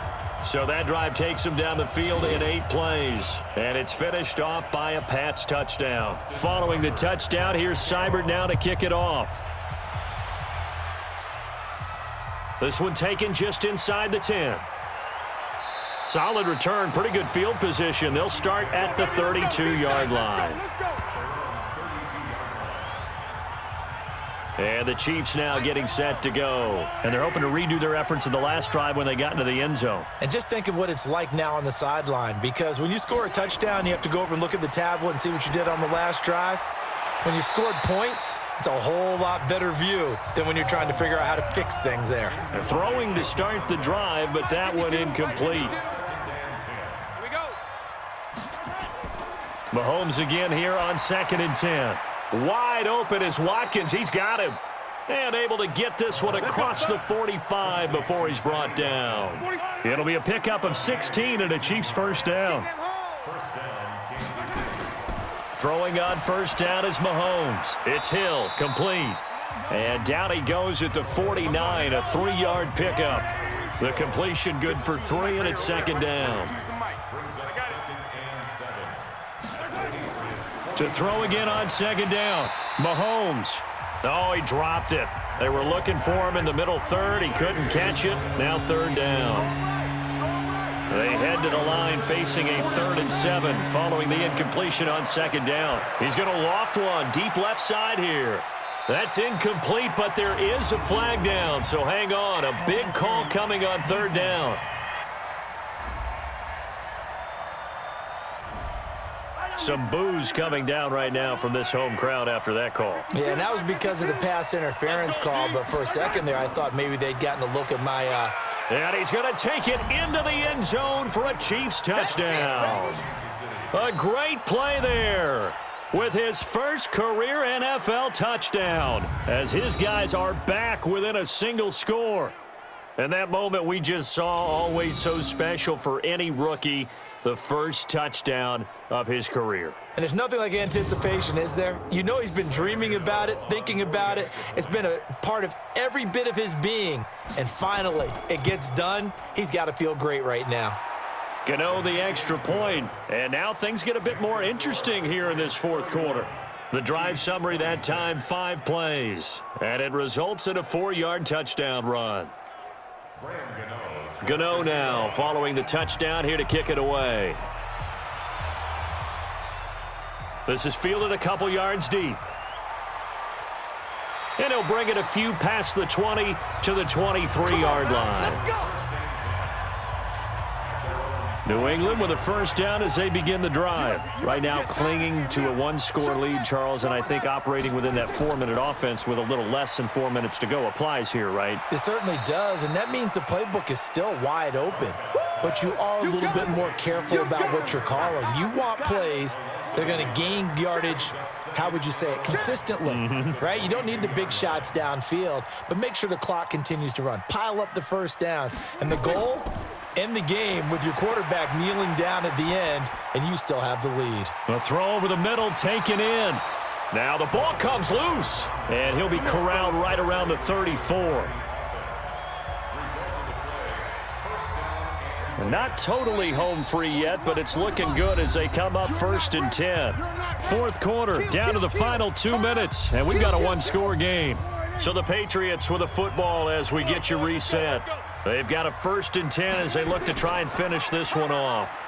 S2: So that drive takes him down the field in 8 plays. And it's finished off by a Pats touchdown. Following the touchdown, here's Seibert now to kick it off. This one taken just inside the 10. Solid return, pretty good field position. They'll start at the 32-yard line. And the Chiefs now getting set to go. And they're hoping to redo their efforts in the last drive when they got into the end zone.
S3: And just think of what it's like now on the sideline, because when you score a touchdown, you have to go over and look at the tablet and see what you did on the last drive. When you scored points, it's a whole lot better view than when you're trying to figure out how to fix things there.
S2: They're throwing to start the drive, but that one incomplete.
S4: Here we go.
S2: Mahomes again here on second and 10. Wide open is Watkins. He's got him. And able to get this one across the 45 before he's brought down. It'll be a pickup of 16 and a Chiefs first down. Throwing on first down is Mahomes. It's Hill, complete. And down he goes at the 49, a 3-yard pickup. The completion good for 3, and it's second down. To throw again on second down. Mahomes. Oh, he dropped it. They were looking for him in the middle third. He couldn't catch it. Now third down. They head to the line facing a 3rd and 7 following the incompletion on 2nd down. He's going to loft one deep left side here. That's incomplete, but there is a flag down, so hang on. A big call coming on 3rd down. Some boos coming down right now from this home crowd after that call.
S3: Yeah, and that was because of the pass interference call, but for a second there I thought maybe they'd gotten a look at my
S2: And he's going to take it into the end zone for a Chiefs touchdown. A great play there with his first career NFL touchdown as his guys are back within a single score. And that moment we just saw, always so special for any rookie, the first touchdown of his career.
S3: And there's nothing like anticipation, is there? You know he's been dreaming about it, thinking about it. It's been a part of every bit of his being. And finally, it gets done. He's got to feel great right now.
S2: Gano the extra point. And now things get a bit more interesting here in this 4th quarter. The drive summary that time, 5 plays. And it results in a 4-yard touchdown run. Gano now following the touchdown here to kick it away. This is fielded a couple yards deep. And he'll bring it a few past the 20 to the 23-yard line. New England with a first down as they begin the drive. Right now clinging to a 1-score lead, Charles, and I think operating within that 4-minute offense with a little less than 4 minutes to go applies here, right?
S3: It certainly does, and that means the playbook is still wide open. But you are a little bit more careful about what you're calling. You want plays that are going to gain yardage, how would you say it, consistently, right? You don't need the big shots downfield, but make sure the clock continues to run. Pile up the first downs. And the goal? End the game with your quarterback kneeling down at the end, and you still have the lead.
S2: A throw over the middle taken in. Now the ball comes loose, and he'll be corralled right around the 34. Not totally home free yet, but it's looking good as they come up 1st and 10. 4th quarter, down to the final 2 minutes, and we've got a 1-score game. So the Patriots with a football as we get you reset. They've got a 1st and 10 as they look to try and finish this one off.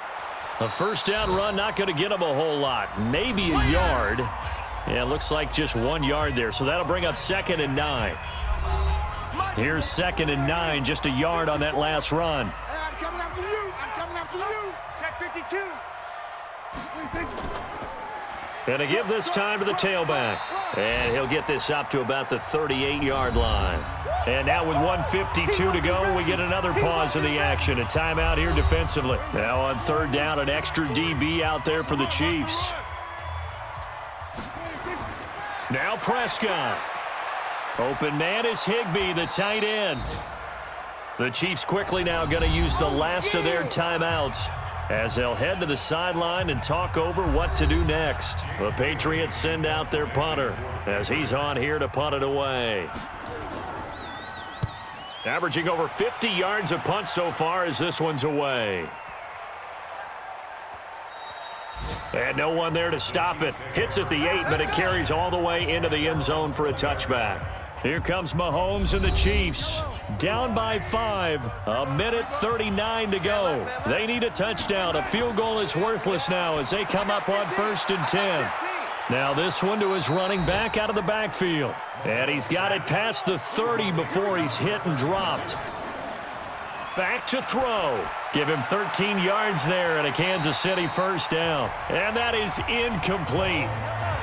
S2: A first down run not going to get them a whole lot. Maybe a yard. Yeah, it looks like just 1 yard there. So that'll bring up 2nd and 9. Here's 2nd and 9, just a yard on that last run.
S4: I'm coming after you. I'm coming after you. Check 52.
S2: Going to give this time to the tailback. And he'll get this up to about the 38-yard line. And now with 1:52 to go, we get another pause in the action. A timeout here defensively. Now on 3rd down, an extra DB out there for the Chiefs. Now Prescott. Open man is Higbee, the tight end. The Chiefs quickly now going to use the last of their timeouts as they'll head to the sideline and talk over what to do next. The Patriots send out their punter as he's on here to punt it away. Averaging over 50 yards of punt so far as this one's away. And no one there to stop it. Hits at the 8, but it carries all the way into the end zone for a touchback. Here comes Mahomes and the Chiefs. Down by 5. 1:39 to go. They need a touchdown. A field goal is worthless now as they come up on 1st and 10. Now this one to his running back out of the backfield. And he's got it past the 30 before he's hit and dropped. Back to throw. Give him 13 yards there and a Kansas City first down. And that is incomplete.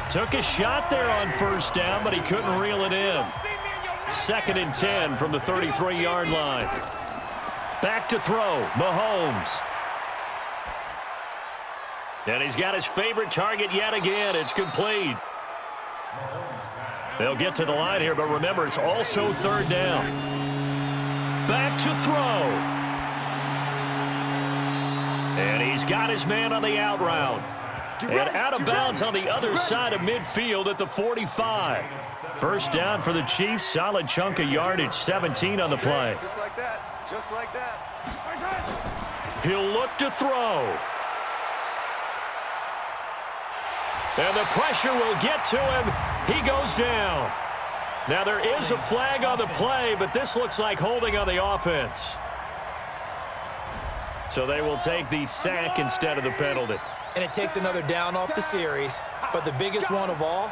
S2: Took a shot there on 1st down, but he couldn't reel it in. 2nd and 10 from the 33-yard line. Back to throw. Mahomes. And he's got his favorite target yet again. It's complete. They'll get to the line here, but remember, it's also 3rd down. Back to throw. And he's got his man on the out route. And out of bounds on the other side of midfield at the 45. First down for the Chiefs. Solid chunk of yardage. 17 on the play.
S4: Just like that. Just like that.
S2: He'll look to throw. And the pressure will get to him. He goes down. Now, there is a flag on the play, but this looks like holding on the offense. So they will take the sack instead of the penalty.
S3: And it takes another down off the series. But the biggest one of all,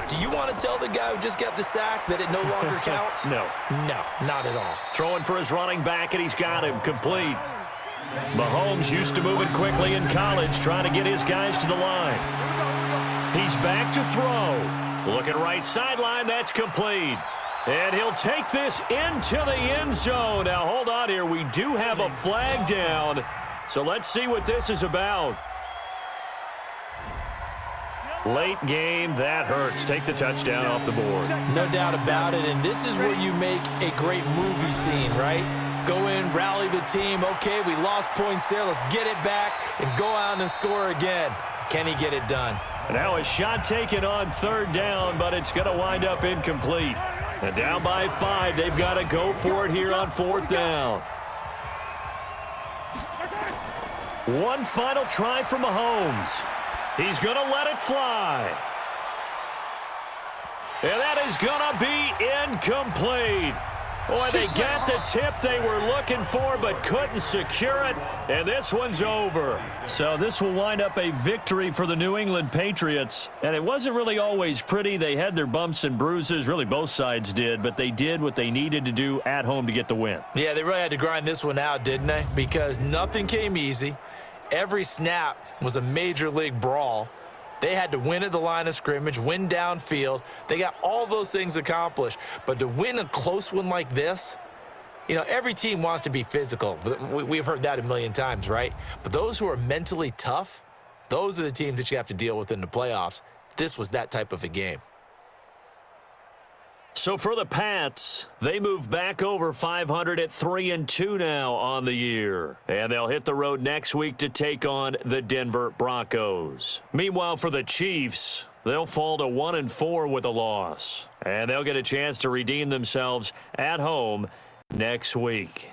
S3: do you want to tell the guy who just got the sack that it no longer counts?
S2: No.
S3: No, not at all.
S2: Throwing for his running back, and he's got him complete. Mahomes used to moving quickly in college, trying to get his guys to the line. He's back to throw. Looking right sideline, that's complete. And he'll take this into the end zone. Now, hold on here. We do have a flag down. So let's see what this is about. Late game, that hurts. Take the touchdown off the board.
S3: No doubt about it, and this is where you make a great movie scene, right? Go in, rally the team. Okay, we lost points there. Let's get it back and go out and score again. Can he get it done?
S2: Now a shot taken on third down, but it's going to wind up incomplete. And down by 5, they've got to go for it here on fourth down. One final try for Mahomes. He's going to let it fly. And that is going to be incomplete. Boy, they got the tip they were looking for but couldn't secure it, and this one's over. So this will wind up a victory for the New England Patriots, and it wasn't really always pretty. They had their bumps and bruises, really both sides did, but they did what they needed to do at home to get the win.
S3: Yeah, they really had to grind this one out, didn't they? Because nothing came easy. Every snap was a major league brawl. They had to win at the line of scrimmage, win downfield. They got all those things accomplished. But to win a close one like this, you know, every team wants to be physical. We've heard that a million times, right? But those who are mentally tough, those are the teams that you have to deal with in the playoffs. This was that type of a game.
S2: So for the Pats, they move back over 500 at 3-2 now on the year. And they'll hit the road next week to take on the Denver Broncos. Meanwhile, for the Chiefs, they'll fall to 1-4 with a loss. And they'll get a chance to redeem themselves at home next week.